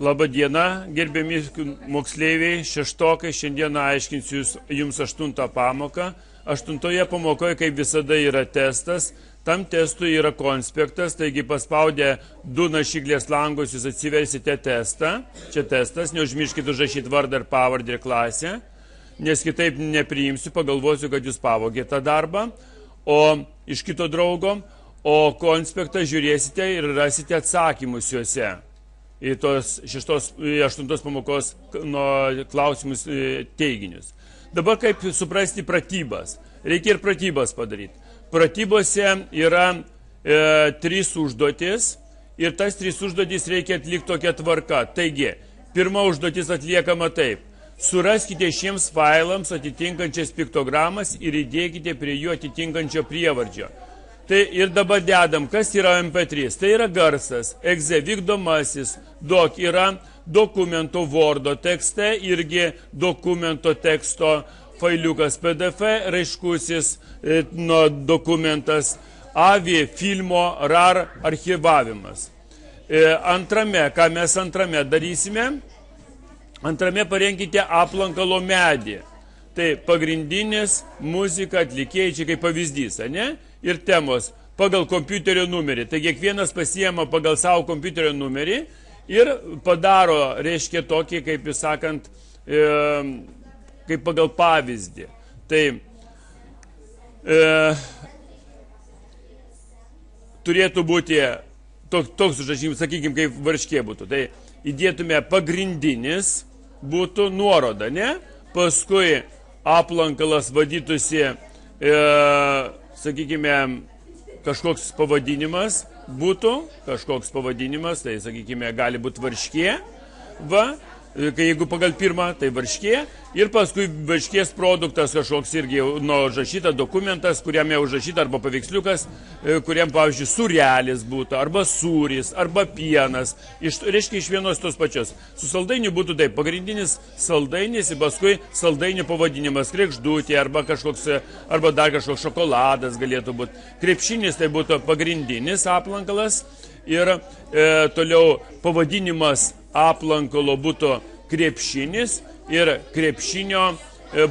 Labą dieną, gerbiami moksleiviai, šeštokai, šiandieną aiškinsiu jums 8 pamoką. 8 pamokoje, kaip visada, yra testas. Tam testui yra konspektas, taigi paspaudę 2 naršyklės langus jūs atsiversite testą. Čia testas, neužmirškite užrašyti vardą ir pavardę ir klasę, nes kitaip nepriimsiu, pagalvosiu, kad jūs pavogėte tą darbą, o iš kito draugo, o konspektą žiūrėsite ir rasite atsakymus juose į tos 8 pamokos klausimus teiginius. Dabar kaip suprasti pratybas? Reikia ir pratybas padaryti. Pratybose yra 3 užduotis ir tas 3 užduotis reikia atlikti tokia tvarka. Taigi, pirma užduotis atliekama taip. Suraskite šiems failams atitinkančias piktogramas ir įdėkite prie jų atitinkančio prievardžio. Tai ir dabar dedam, kas yra MP3. Tai yra garsas, exe vykdomasis, doc yra dokumento Wordo tekste, irgi dokumento teksto failiukas PDF, raiškusis dokumentas, AVI filmo RAR archivavimas. Antrame, ką mes antrame darysime? Antrame parenkite aplankalo medį. Tai pagrindinis muzika atlikėjai, čia kaip pavyzdys, ne? Ir temos pagal kompiuterio numerį. Tai kiekvienas pasiema pagal savo kompiuterio numerį ir padaro, reiškia, tokį, kaip jūs sakant, kaip pagal pavyzdį. Tai turėtų būti toks užrašymas, sakykime, kaip varškė būtų. Tai įdėtume pagrindinis, būtų nuoroda, ne? Paskui aplankalas vadytųsi, sakykime, kažkoks pavadinimas būtų, tai, sakykime, gali būti varškė, jeigu pagal pirmą, tai varškė, ir paskui varškės produktas kažkoks irgi užrašyta dokumentas, kuriam jau užrašyta arba paveiksliukas, kuriam, pavyzdžiui, sūrelis būtų, arba sūris, arba pienas, reiškia iš vienos tos pačios. Su saldainiu būtų taip, pagrindinis saldainis ir paskui saldainio pavadinimas, kregždutė, arba dar kažkoks šokoladas galėtų būti. Krepšinis tai būtų pagrindinis aplankalas ir toliau pavadinimas aplankalo būtų krepšinis ir krepšinio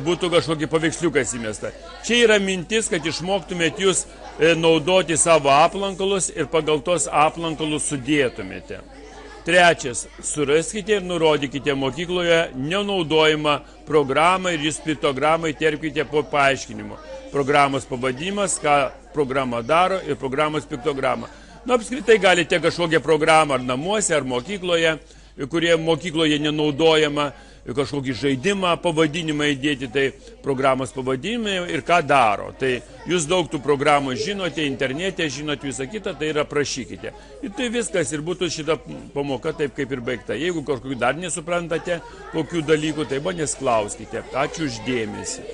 būtų kažkokį paveiksliukas įmesta. Čia yra mintis, kad išmoktumėt jūs naudoti savo aplankalus ir pagal tos aplankalus sudėtumėte. Trečias, suraskite ir nurodykite mokykloje nenaudojimą programą ir jūs piktogramą įterpkite po paaiškinimu. Programos pavadinimas, ką programa daro ir programos piktogramą. Apskritai galite kažkokią programą ar namuose, ar mokykloje, kurie mokykloje nenaudojama, kažkokį žaidimą, pavadinimą įdėti, tai programos pavadinimai ir ką daro. Tai jūs daug tų programų žinote, internete žinote visą kitą, tai ir aprašykite. Ir tai viskas, ir būtų šita pamoka taip kaip ir baigta. Jeigu kažkokių dar nesuprantate, kokių dalykų, tai manęs klauskite. Ačiū už dėmesį.